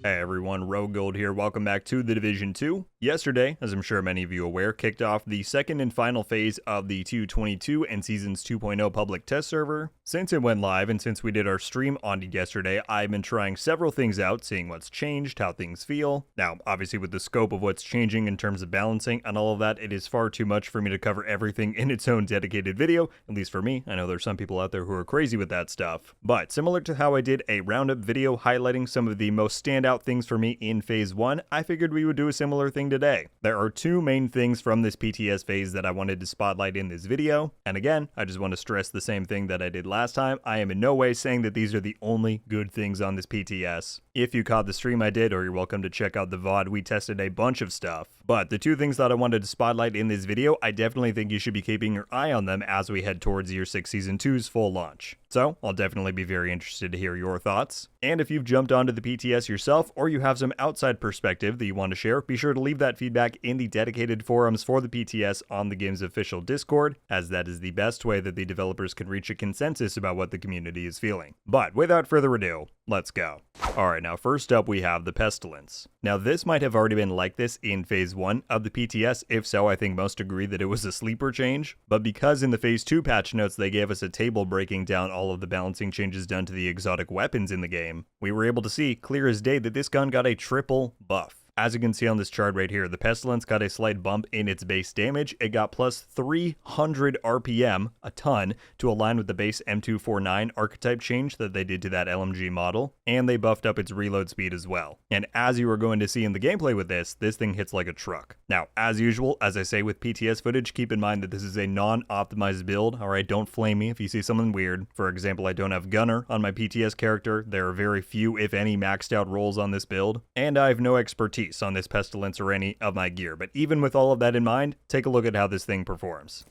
Hey everyone, RogueGold here. Welcome back to The Division 2. Yesterday, as I'm sure many of you are aware, kicked off the second and final phase of the 2.22 and Seasons 2.0 public test server. Since it went live and since we did our stream on it yesterday, I've been trying several things out, seeing what's changed, how things feel. Now, obviously with the scope of what's changing in terms of balancing and all of that, it is far too much for me to cover everything in its own dedicated video, at least for me. I know there's some people out there who are crazy with that stuff. But similar to how I did a roundup video highlighting some of the most standout things for me in phase 1, I figured we would do a similar thing today. There are two main things from this PTS phase that I wanted to spotlight in this video, and again, I just want to stress the same thing that I did last time. I am in no way saying that these are the only good things on this PTS. If you caught the stream I did, or you're welcome to check out the VOD, we tested a bunch of stuff. But the two things that I wanted to spotlight in this video, I definitely think you should be keeping your eye on them as we head towards Year 6 Season 2's full launch. So, I'll definitely be very interested to hear your thoughts. And if you've jumped onto the PTS yourself, or you have some outside perspective that you want to share, be sure to leave that feedback in the dedicated forums for the PTS on the game's official Discord, as that is the best way that the developers can reach a consensus about what the community is feeling. But without further ado, let's go. Alright, now first up we have the Pestilence. Now this might have already been like this in phase 1 of the PTS, if so I think most agree that it was a sleeper change, but because in the phase 2 patch notes they gave us a table breaking down all of the balancing changes done to the exotic weapons in the game, we were able to see clear as day that this gun got a triple buff. As you can see on this chart right here, the Pestilence got a slight bump in its base damage. It got plus 300 RPM, a ton, to align with the base M249 archetype change that they did to that LMG model, and they buffed up its reload speed as well. And as you are going to see in the gameplay with this thing hits like a truck. Now, as usual, as I say with PTS footage, keep in mind that this is a non-optimized build, alright? Don't flame me if you see something weird. For example, I don't have Gunner on my PTS character. There are very few, if any, maxed out rolls on this build, and I have no expertise on this Pestilence or any of my gear. But even with all of that in mind, take a look at how this thing performs.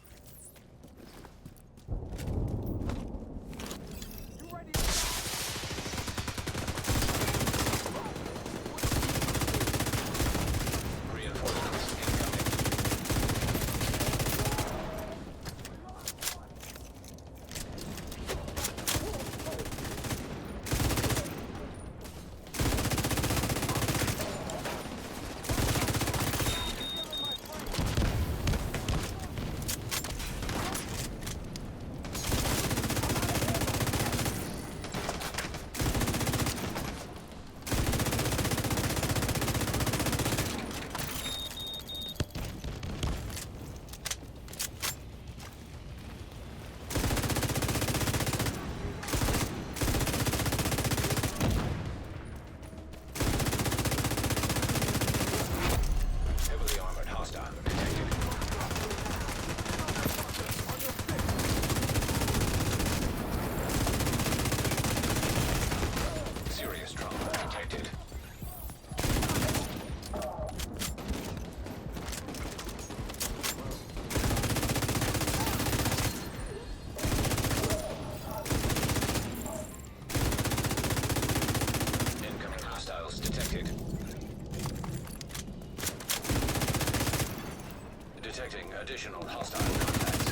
Detecting additional hostile contacts.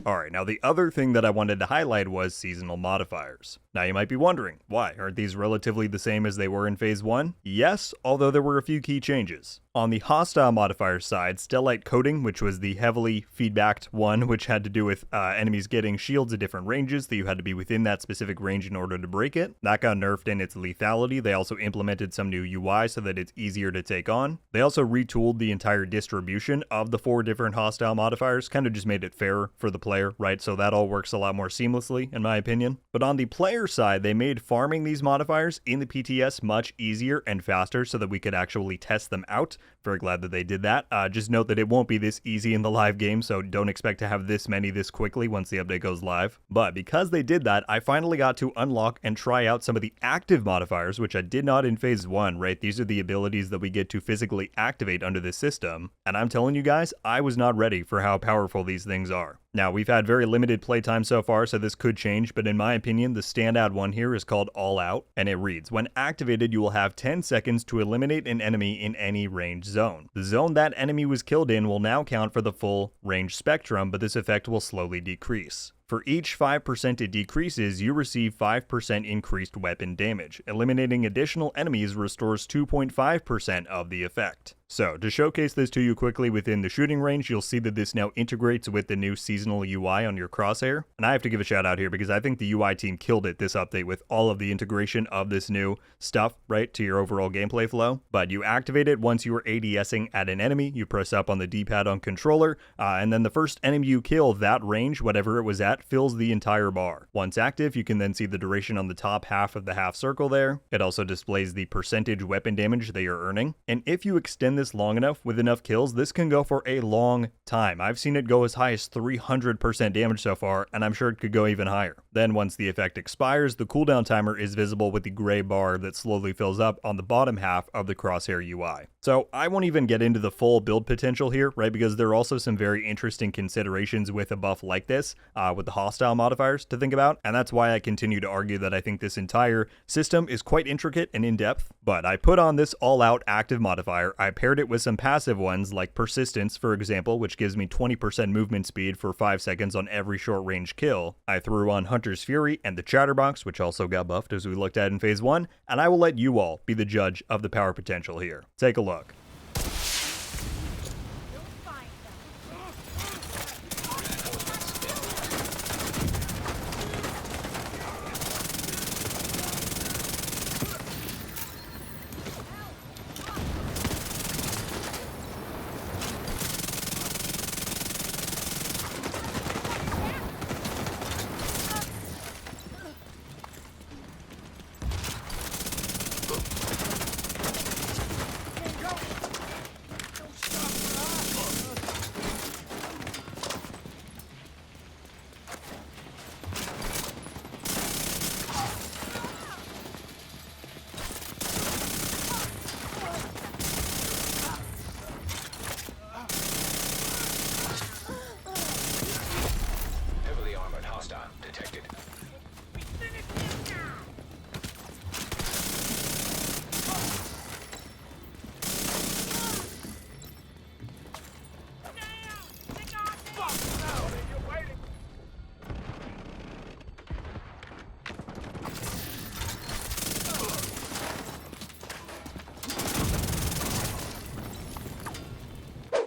Alright, now the other thing that I wanted to highlight was seasonal modifiers. Now you might be wondering, why? Aren't these relatively the same as they were in phase 1? Yes, although there were a few key changes. On the hostile modifier side, Stellite Coating, which was the heavily feedbacked one, which had to do with enemies getting shields at different ranges, that you had to be within that specific range in order to break it. That got nerfed in its lethality. They also implemented some new UI so that it's easier to take on. They also retooled the entire distribution of the 4 different hostile modifiers, kind of just made it fairer for the player, right? So that all works a lot more seamlessly, in my opinion. But on the player side, they made farming these modifiers in the PTS much easier and faster so that we could actually test them out. Very glad that they did that. Just note that it won't be this easy in the live game, so don't expect to have this many this quickly once the update goes live. But because they did that, I finally got to unlock and try out some of the active modifiers, which I did not in phase 1, right? These are the abilities that we get to physically activate under this system. And I'm telling you guys, I was not ready for how powerful these things are. Now, we've had very limited playtime so far, so this could change, but in my opinion, the standout one here is called All Out, and it reads, when activated, you will have 10 seconds to eliminate an enemy in any range zone. The zone that enemy was killed in will now count for the full range spectrum, but this effect will slowly decrease. For each 5% it decreases, you receive 5% increased weapon damage. Eliminating additional enemies restores 2.5% of the effect. So, to showcase this to you quickly within the shooting range, you'll see that this now integrates with the new seasonal UI on your crosshair. And I have to give a shout out here because I think the UI team killed it this update with all of the integration of this new stuff, right, to your overall gameplay flow. But you activate it once you are ADSing at an enemy, you press up on the D-pad on controller, and then the first enemy you kill, that range, whatever it was at, fills the entire bar. Once active, you can then see the duration on the top half of the half circle there. It also displays the percentage weapon damage they are earning. And if you extend this long enough with enough kills, this can go for a long time. I've seen it go as high as 300% damage so far, and I'm sure it could go even higher. Then once the effect expires, the cooldown timer is visible with the gray bar that slowly fills up on the bottom half of the crosshair UI. So I won't even get into the full build potential here, right, because there are also some very interesting considerations with a buff like this, with the hostile modifiers to think about, and that's why I continue to argue that I think this entire system is quite intricate and in-depth. But I put on this all-out active modifier, I paired it with some passive ones like Persistence, for example, which gives me 20% movement speed for 5 seconds on every short-range kill. I threw on Hunter's Fury and the Chatterbox, which also got buffed as we looked at in Phase 1, and I will let you all be the judge of the power potential here. Take a look.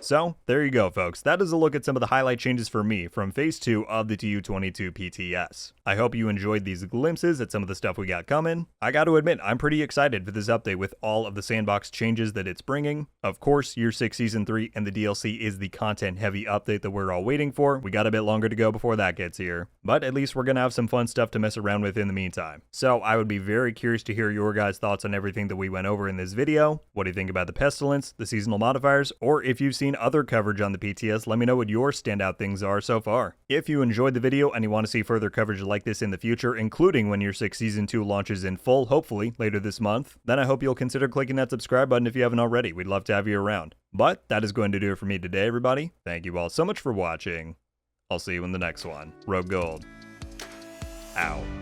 So, there you go, folks. That is a look at some of the highlight changes for me from Phase 2 of the TU22 PTS. I hope you enjoyed these glimpses at some of the stuff we got coming. I got to admit, I'm pretty excited for this update with all of the sandbox changes that it's bringing. Of course, Year 6 Season 3 and the DLC is the content-heavy update that we're all waiting for. We got a bit longer to go before that gets here. But at least we're going to have some fun stuff to mess around with in the meantime. So, I would be very curious to hear your guys' thoughts on everything that we went over in this video. What do you think about the Pestilence, the seasonal modifiers, or if you've seen other coverage on the PTS, let me know what your standout things are so far. If you enjoyed the video and you want to see further coverage like this in the future, including when Year 6 Season 2 launches in full, hopefully later this month, then I hope you'll consider clicking that subscribe button if you haven't already. We'd love to have you around. But that is going to do it for me today, everybody. Thank you all so much for watching. I'll see you in the next one. RogueGold. Out.